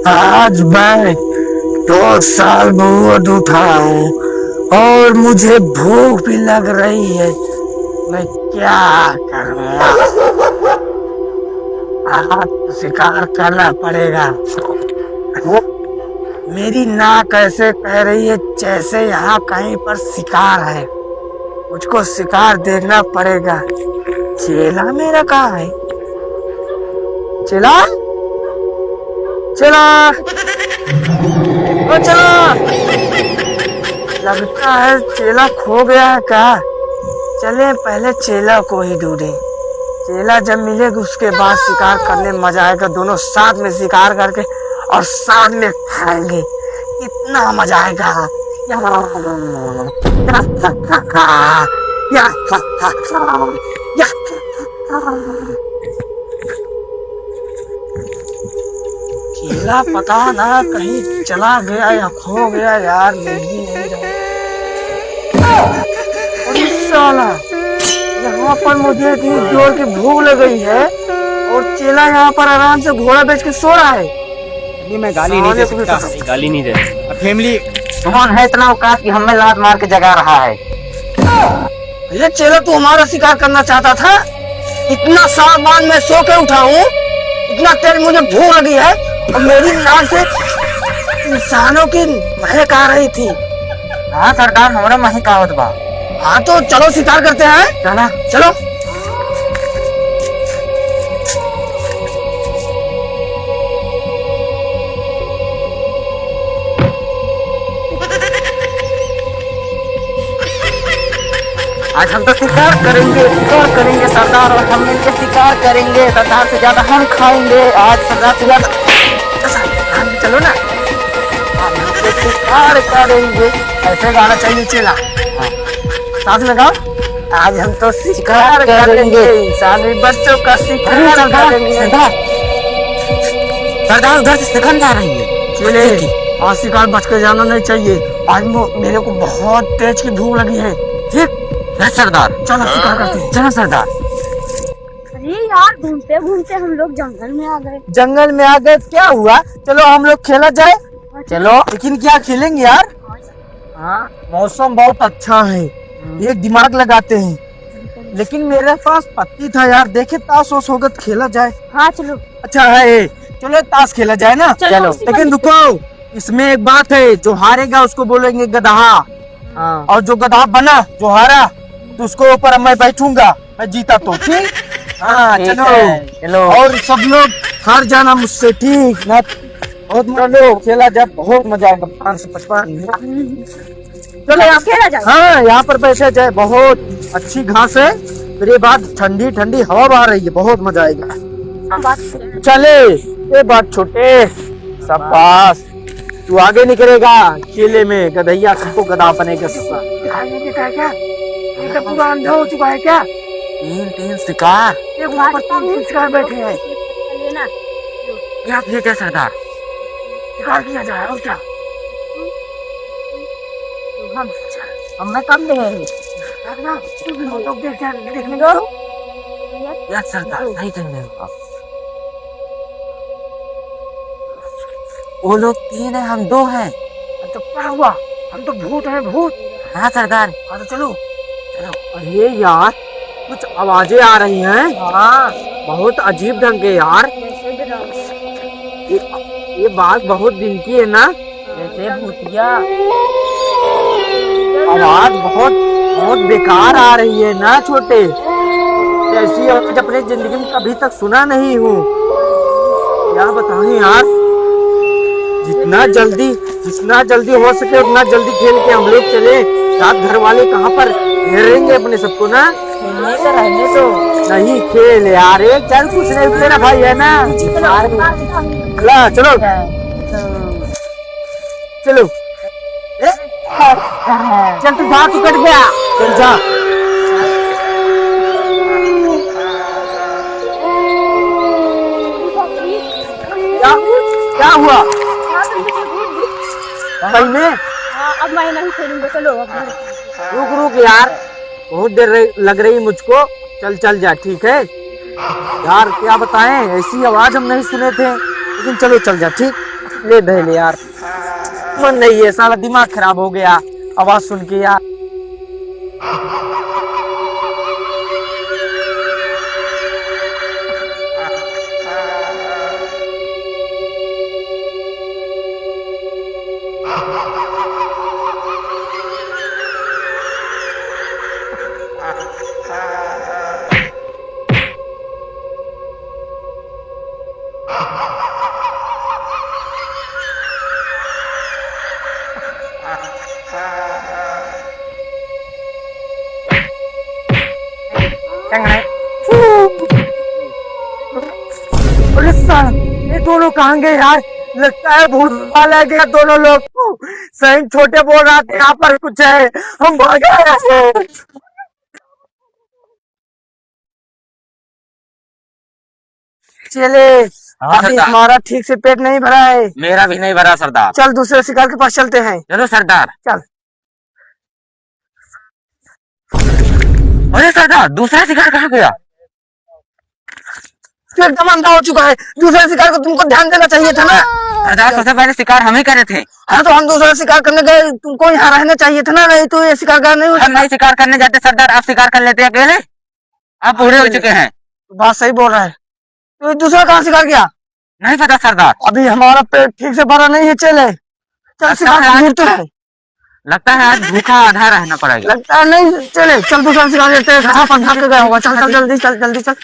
आज मैं 2 साल बहुत उठा हूँ और मुझे भूख भी लग रही है। मैं क्या करूँगा? आज तो शिकार करना पड़ेगा। मेरी नाक ऐसे कह रही है जैसे यहाँ कहीं पर शिकार है। मुझको शिकार देखना पड़ेगा। चेला मेरा कहाँ है? चेला, चेला, ओ चेला। लगता है चेला खो गया है क्या? चले पहले चेला को ही ढूंढे। चेला जब मिलेगा उसके बाद शिकार करने मजा आएगा। दोनों साथ में शिकार करके और साथ में खाएंगे, इतना मजा आएगा। चेला पता ना कहीं चला गया या खो गया यार, मिल ही नहीं रहा। और इस साला यहाँ पर मुझे इतनी जोर की भूख लग गई है और चेला यहाँ पर आराम से घोड़ा बेच के सो रहा है। नहीं, मैं गाली नहीं दे सकता। गाली नहीं दे सकता। फैमिली कौन है इतना औकात कि हमें लात मार के जगा रहा है? ये चेला तू हमारा शिकार करना चाहता था? इतना साल बाद मैं सो के उठा हूँ, इतना तेज मुझे भूख लगी है और मेरी नाक से इंसानों की महक आ रही थी। हाँ सरदार, हमारा महक आवत बा। हाँ तो चलो शिकार करते हैं। चला चलो। आज हम तो शिकार करेंगे सरदार, और हम मिलकर शिकार करेंगे। सरदार से ज्यादा हम खाएंगे आज। सरदार से ज्यादा चलो ना, शिकार करेंगे। ऐसे गाना चाहिए चेला। साथ में गाओ। आज हम तो शिकार करेंगे, इंसानी बच्चों का शिकार करेंगे। सरदार उधर से शिकार जा रही है। चले, आज शिकार बच के जाना नहीं चाहिए। आज मेरे को बहुत तेज की भूख लगी है। ठीक है सरदार, चलो शिकार करते हैं। चलो सरदार। अरे यार, घूमते घूमते हम लोग जंगल में आ गए। जंगल में आ गए, क्या हुआ? चलो हम लोग खेला जाए। चलो, लेकिन क्या खेलेंगे यार? हाँ, मौसम बहुत अच्छा है, एक दिमाग लगाते हैं। लेकिन मेरे पास पत्ती था यार, देखे ताश वोश होगा तो खेला जाए। हाँ चलो। अच्छा है, चलो ताश खेला जाए ना। चलो। लेकिन रुको, इसमें एक बात है, जो हारेगा उसको बोलेंगे गधा। और जो गधा बना, जो हारा, तो उसको ऊपर मैं बैठूंगा, मैं जीता तो। ठीक? हाँ चलो चलो। और सब लोग हार जाना मुझसे, ठीक ना? बहुत मजा खेला जाए, बहुत मजा आएगा। 555। चलो यहाँ खेला जाए। हाँ, यहाँ पर बैठा जाए। बहुत अच्छी घास है, फिर ये बाद ठंडी ठंडी हवा बह रही है, बहुत मजा आएगा। चले, ये बात छोटे शाबाश, तू आगे निकलेगा खेले में। गधैया सबको गधा बनेगा। क्या पूरा अंधा हो चुका है क्या? 3 शिकार शिकार बैठे हैं। क्या किया जाए सरदार? शिकार किया जाए और क्या? हमें कम देंगे देखने दो यार सरदार, सही कह रहे हो आप। वो लोग 3 है, हम 2 हैं। तो क्या हुआ? हम तो भूत हैं, भूत। हाँ सरदार। हाँ तो चलो। अरे यार, कुछ आवाजें आ रही हैं। हाँ, बहुत अजीब ढंग के यार। ये बात बहुत दिन की है ना? जैसे भूतिया आवाज बहुत बहुत बेकार आ रही है ना छोटे? ऐसी आवाज अपने जिंदगी में कभी तक सुना नहीं हूँ। क्या बताएं यार, जितना जल्दी हो सके उतना जल्दी खेल के हम लोग चले। साथ घर वाले कहाँ पर घेरेंगे अपने सबको ना? खेलने से रहने तो नहीं खेल यार, चल कुछ नहीं तेरा भाई है ना। ला चलो चलो। चल तू जा, तू कट गया, चल जा। क्या हुआ? भाई में अब मैं नहीं खेलूंगा, चलो अब घर। रुक यार, बहुत देर लग रही मुझको। चल चल जा, ठीक है। यार क्या बताएं, ऐसी आवाज हम नहीं सुने थे, लेकिन चलो चल जा, ठीक। ले दे ले यार, मन नहीं है, साला दिमाग खराब हो गया आवाज सुन के यार। अरे साला, ये दोनों कहाँ गए यार? लगता है भूत वाला गया दोनों लोग। सही छोटे बोल रहा था यहाँ पर कुछ है, हम भागे यहाँ से। चले, हाँ अभी सरदार। हमारा ठीक से पेट नहीं भरा है। मेरा भी नहीं भरा सरदार। चल दूसरे शिकार के पास चलते हैं। चलो सरदार। चल। अरे सरदार, दूसरा शिकार कहाँ गया? तू एकदम अंधा हो चुका है, दूसरे शिकार को तुमको ध्यान देना चाहिए था ना। सरदार, सबसे पहले शिकार हम ही करे थे। हाँ तो हम दूसरा शिकार करने गए, तुमको यहाँ रहना चाहिए था ना, नहीं तो ये शिकार नहीं हो हम नहीं शिकार करने जाते सरदार, आप शिकार कर लेते अकेले। आप बूढ़े हो चुके हैं। बात सही बोल रहा है। तो ये दूसरा कहाँ शिकार किया? नहीं पता सरदार। अभी हमारा पेट ठीक से भरा नहीं है, चले चल शिकार ढूंढते हैं। लगता है आज भूखा आधा रहना पड़ेगा। लगता है नहीं, चले चल दूसरा शिकार लेते हैं, कहाँ पर भाग के गया होगा। चल चल जल्दी चल जल्दी चल।